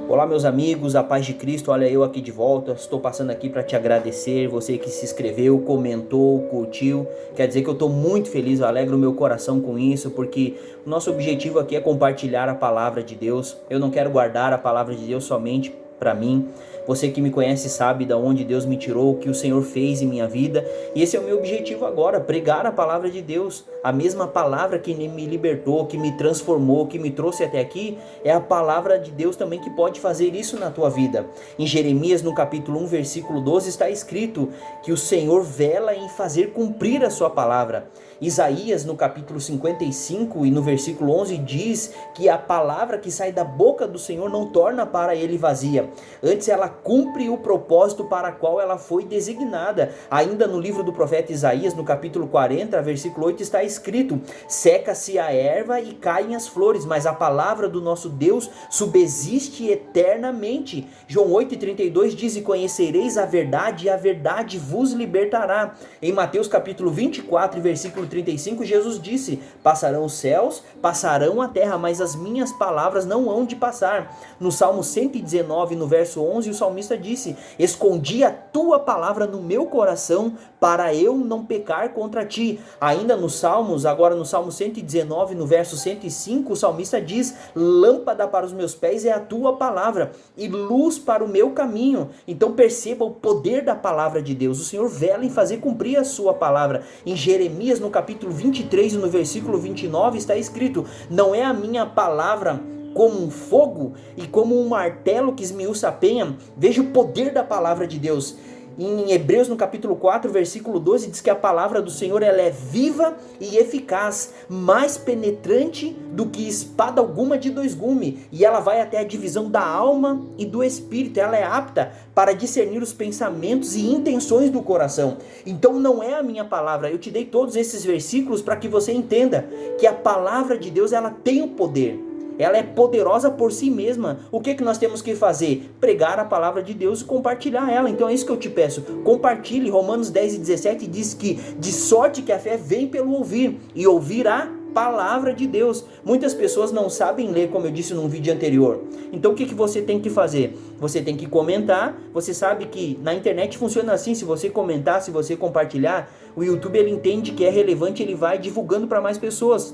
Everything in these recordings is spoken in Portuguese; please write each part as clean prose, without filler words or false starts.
Olá meus amigos, a paz de Cristo, olha eu aqui de volta, estou passando aqui para te agradecer, você que se inscreveu, comentou, curtiu, quer dizer que eu estou muito feliz, eu alegro o meu coração com isso, porque o nosso objetivo aqui é compartilhar a palavra de Deus, eu não quero guardar a palavra de Deus somente para mim. Você que me conhece sabe de onde Deus me tirou, o que o Senhor fez em minha vida, e esse é o meu objetivo agora, pregar a palavra de Deus, a mesma palavra que me libertou, que me transformou, que me trouxe até aqui, é a palavra de Deus também que pode fazer isso na tua vida. Em Jeremias, no capítulo 1, versículo 12, está escrito que o Senhor vela em fazer cumprir a sua palavra. Isaías, no capítulo 55 e no versículo 11, diz que a palavra que sai da boca do Senhor não torna para ele vazia. Antes ela cumpre o propósito para o qual ela foi designada. Ainda no livro do profeta Isaías, no capítulo 40, versículo 8, está escrito: seca-se a erva e caem as flores, mas a palavra do nosso Deus subsiste eternamente. João 8,32 diz: e conhecereis a verdade, e a verdade vos libertará. Em Mateus capítulo 24, versículo 35, Jesus disse: passarão os céus, passarão a terra, mas as minhas palavras não hão de passar. No Salmo 119, no verso 11, o salmista disse: escondi a tua palavra no meu coração, para eu não pecar contra ti. Ainda nos Salmos, agora no Salmo 119, no verso 105, o salmista diz: lâmpada para os meus pés é a tua palavra, e luz para o meu caminho. Então perceba o poder da palavra de Deus. O Senhor vela em fazer cumprir a sua palavra. Em Jeremias, no capítulo 23, no versículo 29, está escrito: não é a minha palavra como um fogo e como um martelo que esmiuça a penha? Veja o poder da palavra de Deus. Em Hebreus, no capítulo 4, versículo 12, diz que a palavra do Senhor ela é viva e eficaz, mais penetrante do que espada alguma de dois gumes, e ela vai até a divisão da alma e do espírito. Ela é apta para discernir os pensamentos e intenções do coração. Então não é a minha palavra. Eu te dei todos esses versículos para que você entenda que a palavra de Deus ela tem o poder. Ela é poderosa por si mesma. O que nós temos que fazer? Pregar a palavra de Deus e compartilhar ela. Então é isso que eu te peço. Compartilhe. Romanos 10 e 17 diz que de sorte que a fé vem pelo ouvir, e ouvir a palavra de Deus. Muitas pessoas não sabem ler, como eu disse num vídeo anterior. Então o que você tem que fazer? Você tem que comentar. Você sabe que na internet funciona assim: se você comentar, se você compartilhar, o YouTube ele entende que é relevante, ele vai divulgando para mais pessoas.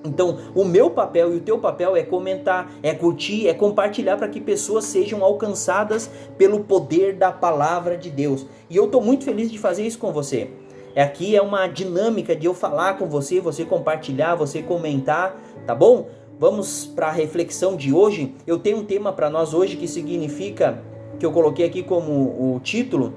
Então, o meu papel e o teu papel é comentar, é curtir, é compartilhar para que pessoas sejam alcançadas pelo poder da palavra de Deus. E eu estou muito feliz de fazer isso com você. Aqui é uma dinâmica de eu falar com você, você compartilhar, você comentar, tá bom? Vamos para a reflexão de hoje. Eu tenho um tema para nós hoje que significa, que eu coloquei aqui como o título,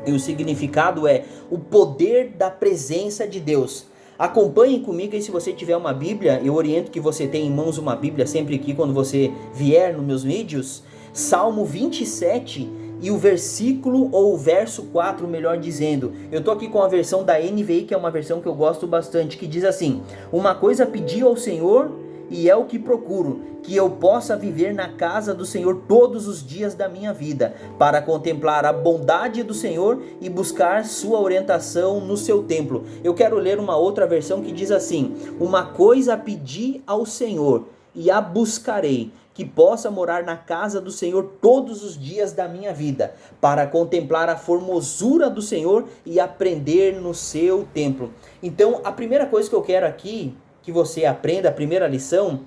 e o significado é o poder da presença de Deus. Acompanhe comigo, e se você tiver uma Bíblia, eu oriento que você tenha em mãos uma Bíblia sempre aqui quando você vier nos meus vídeos. Salmo 27 e o versículo ou o verso 4, melhor dizendo. Eu estou aqui com a versão da NVI, que é uma versão que eu gosto bastante, que diz assim: uma coisa pedi ao Senhor e é o que procuro, que eu possa viver na casa do Senhor todos os dias da minha vida, para contemplar a bondade do Senhor e buscar sua orientação no seu templo. Eu quero ler uma outra versão que diz assim: uma coisa pedi ao Senhor e a buscarei, que possa morar na casa do Senhor todos os dias da minha vida, para contemplar a formosura do Senhor e aprender no seu templo. Então, a primeira coisa que eu quero aqui que você aprenda, a primeira lição,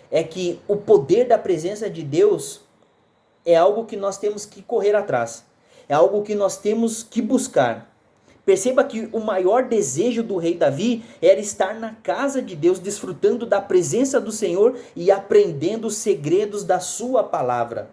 é que o poder da presença de Deus é algo que nós temos que correr atrás, é algo que nós temos que buscar. Perceba que o maior desejo do rei Davi era estar na casa de Deus, desfrutando da presença do Senhor e aprendendo os segredos da sua palavra.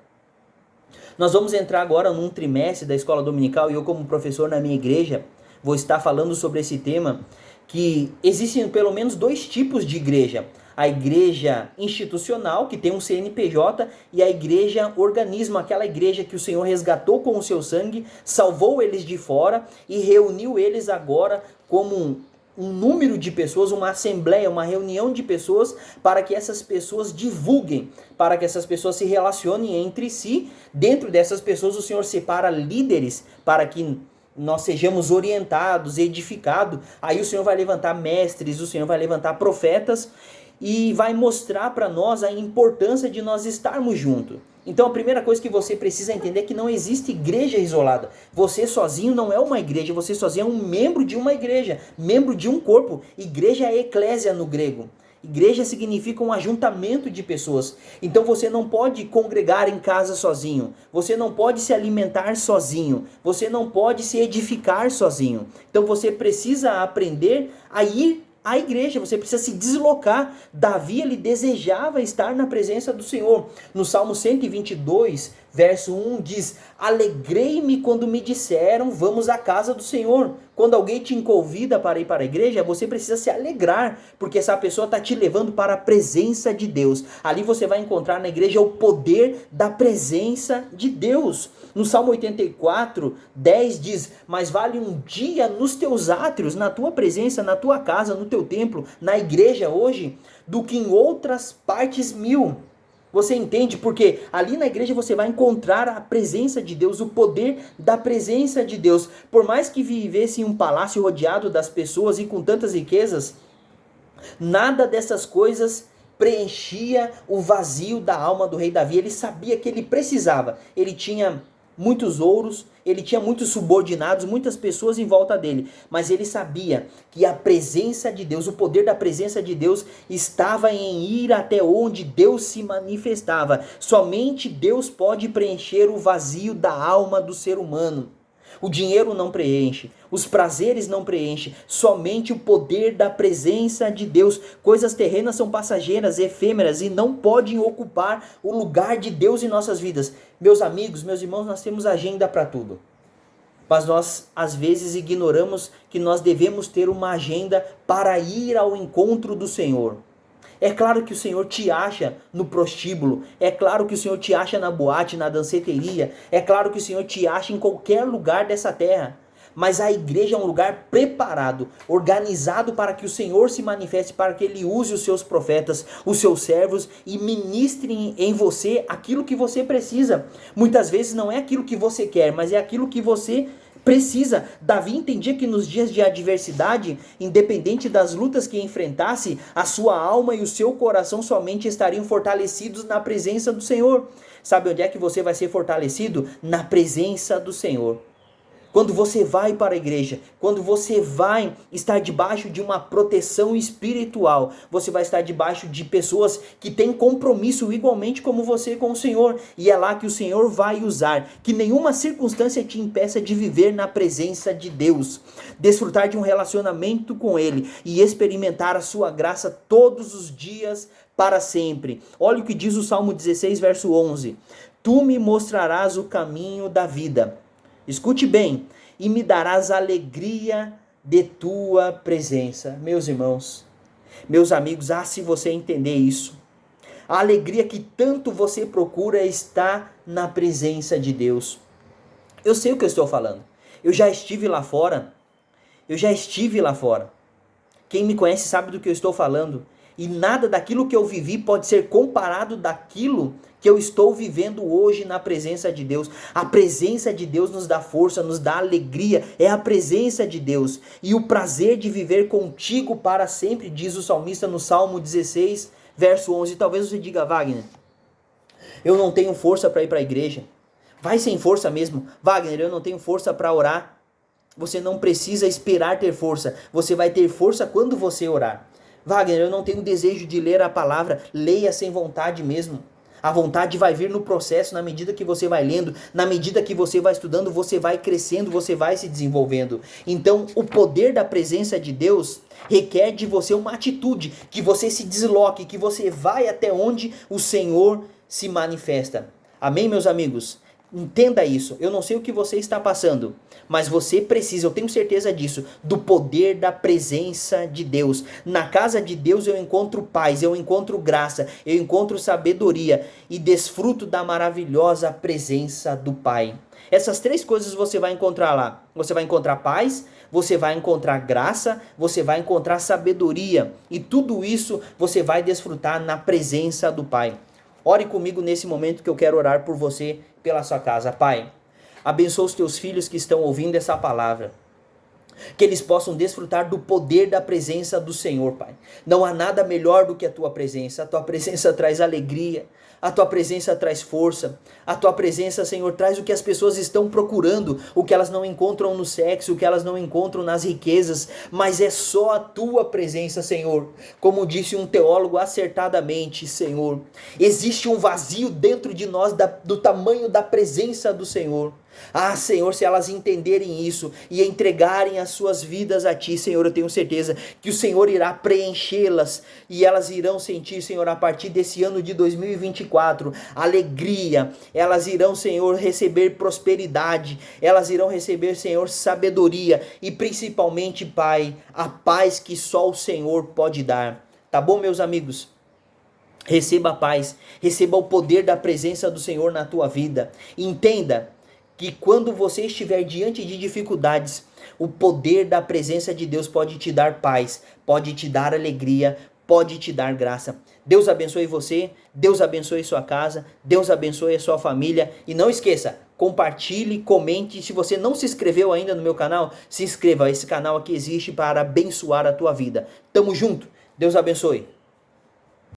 Nós vamos entrar agora num trimestre da escola dominical, e eu, como professor na minha igreja, vou estar falando sobre esse tema, que existem pelo menos dois tipos de igreja: a igreja institucional, que tem um CNPJ, e a igreja organismo, aquela igreja que o Senhor resgatou com o seu sangue, salvou eles de fora e reuniu eles agora como um número de pessoas, uma assembleia, uma reunião de pessoas, para que essas pessoas divulguem, para que essas pessoas se relacionem entre si. Dentro dessas pessoas o Senhor separa líderes para que nós sejamos orientados, edificados. Aí o Senhor vai levantar mestres, o Senhor vai levantar profetas e vai mostrar para nós a importância de nós estarmos juntos. Então a primeira coisa que você precisa entender é que não existe igreja isolada. Você sozinho não é uma igreja, você sozinho é um membro de uma igreja, membro de um corpo. Igreja é eclésia no grego. Igreja significa um ajuntamento de pessoas. Então você não pode congregar em casa sozinho. Você não pode se alimentar sozinho. Você não pode se edificar sozinho. Então você precisa aprender a ir à igreja. Você precisa se deslocar. Davi, ele desejava estar na presença do Senhor. No Salmo 122, verso 1 diz: alegrei-me quando me disseram, vamos à casa do Senhor. Quando alguém te convida para ir para a igreja, você precisa se alegrar, porque essa pessoa está te levando para a presença de Deus. Ali você vai encontrar na igreja o poder da presença de Deus. No Salmo 84, 10 diz: mas vale um dia nos teus átrios, na tua presença, na tua casa, no teu templo, na igreja hoje, do que em outras partes 1000. Você entende? Porque ali na igreja você vai encontrar a presença de Deus, o poder da presença de Deus. Por mais que vivesse em um palácio rodeado das pessoas e com tantas riquezas, nada dessas coisas preenchia o vazio da alma do rei Davi. Ele sabia que ele precisava. Ele tinha muitos ouros, ele tinha muitos subordinados, muitas pessoas em volta dele, mas ele sabia que a presença de Deus, o poder da presença de Deus estava em ir até onde Deus se manifestava. Somente Deus pode preencher o vazio da alma do ser humano. O dinheiro não preenche, os prazeres não preenchem, somente o poder da presença de Deus. Coisas terrenas são passageiras, efêmeras e não podem ocupar o lugar de Deus em nossas vidas. Meus amigos, meus irmãos, nós temos agenda para tudo. Mas nós às vezes ignoramos que nós devemos ter uma agenda para ir ao encontro do Senhor. É claro que o Senhor te acha no prostíbulo, é claro que o Senhor te acha na boate, na danceteria, é claro que o Senhor te acha em qualquer lugar dessa terra. Mas a igreja é um lugar preparado, organizado para que o Senhor se manifeste, para que Ele use os seus profetas, os seus servos e ministre em você aquilo que você precisa. Muitas vezes não é aquilo que você quer, mas é aquilo que você precisa. Davi entendia que nos dias de adversidade, independente das lutas que enfrentasse, a sua alma e o seu coração somente estariam fortalecidos na presença do Senhor. Sabe onde é que você vai ser fortalecido? Na presença do Senhor. Quando você vai para a igreja, quando você vai estar debaixo de uma proteção espiritual, você vai estar debaixo de pessoas que têm compromisso igualmente como você com o Senhor. E é lá que o Senhor vai usar. Que nenhuma circunstância te impeça de viver na presença de Deus. Desfrutar de um relacionamento com Ele e experimentar a sua graça todos os dias para sempre. Olha o que diz o Salmo 16, verso 11. Tu me mostrarás o caminho da vida. Escute bem, e me darás alegria de tua presença. Meus irmãos, meus amigos, se você entender isso, a alegria que tanto você procura está na presença de Deus. Eu sei o que eu estou falando. Eu já estive lá fora. Quem me conhece sabe do que eu estou falando. E nada daquilo que eu vivi pode ser comparado daquilo que eu estou vivendo hoje na presença de Deus. A presença de Deus nos dá força, nos dá alegria. É a presença de Deus. E o prazer de viver contigo para sempre, diz o salmista no Salmo 16, verso 11. Talvez você diga: Wagner, eu não tenho força para ir para a igreja. Vai sem força mesmo. Wagner, eu não tenho força para orar. Você não precisa esperar ter força. Você vai ter força quando você orar. Wagner, eu não tenho desejo de ler a palavra. Leia sem vontade mesmo. A vontade vai vir no processo, na medida que você vai lendo, na medida que você vai estudando, você vai crescendo, você vai se desenvolvendo. Então, o poder da presença de Deus requer de você uma atitude, que você se desloque, que você vai até onde o Senhor se manifesta. Amém, meus amigos? Entenda isso. Eu não sei o que você está passando, mas você precisa, eu tenho certeza disso, do poder da presença de Deus. Na casa de Deus eu encontro paz, eu encontro graça, eu encontro sabedoria e desfruto da maravilhosa presença do Pai. Essas três coisas você vai encontrar lá. Você vai encontrar paz, você vai encontrar graça, você vai encontrar sabedoria. E tudo isso você vai desfrutar na presença do Pai. Ore comigo nesse momento que eu quero orar por você, pela sua casa. Pai, abençoa os teus filhos que estão ouvindo essa palavra. Que eles possam desfrutar do poder da presença do Senhor, Pai. Não há nada melhor do que a tua presença. A tua presença traz alegria, a tua presença traz força, a tua presença, Senhor, traz o que as pessoas estão procurando, o que elas não encontram no sexo, o que elas não encontram nas riquezas, mas é só a tua presença, Senhor. Como disse um teólogo acertadamente, Senhor, existe um vazio dentro de nós do tamanho da presença do Senhor. Ah, Senhor, se elas entenderem isso e entregarem as suas vidas a Ti, Senhor, eu tenho certeza que o Senhor irá preenchê-las e elas irão sentir, Senhor, a partir desse ano de 2024, alegria. Elas irão, Senhor, receber prosperidade. Elas irão receber, Senhor, sabedoria e principalmente, Pai, a paz que só o Senhor pode dar. Tá bom, meus amigos? Receba a paz, receba o poder da presença do Senhor na tua vida. Entenda que quando você estiver diante de dificuldades, o poder da presença de Deus pode te dar paz, pode te dar alegria, pode te dar graça. Deus abençoe você, Deus abençoe sua casa, Deus abençoe a sua família. E não esqueça, compartilhe, comente. Se você não se inscreveu ainda no meu canal, se inscreva. Esse canal aqui existe para abençoar a tua vida. Tamo junto, Deus abençoe.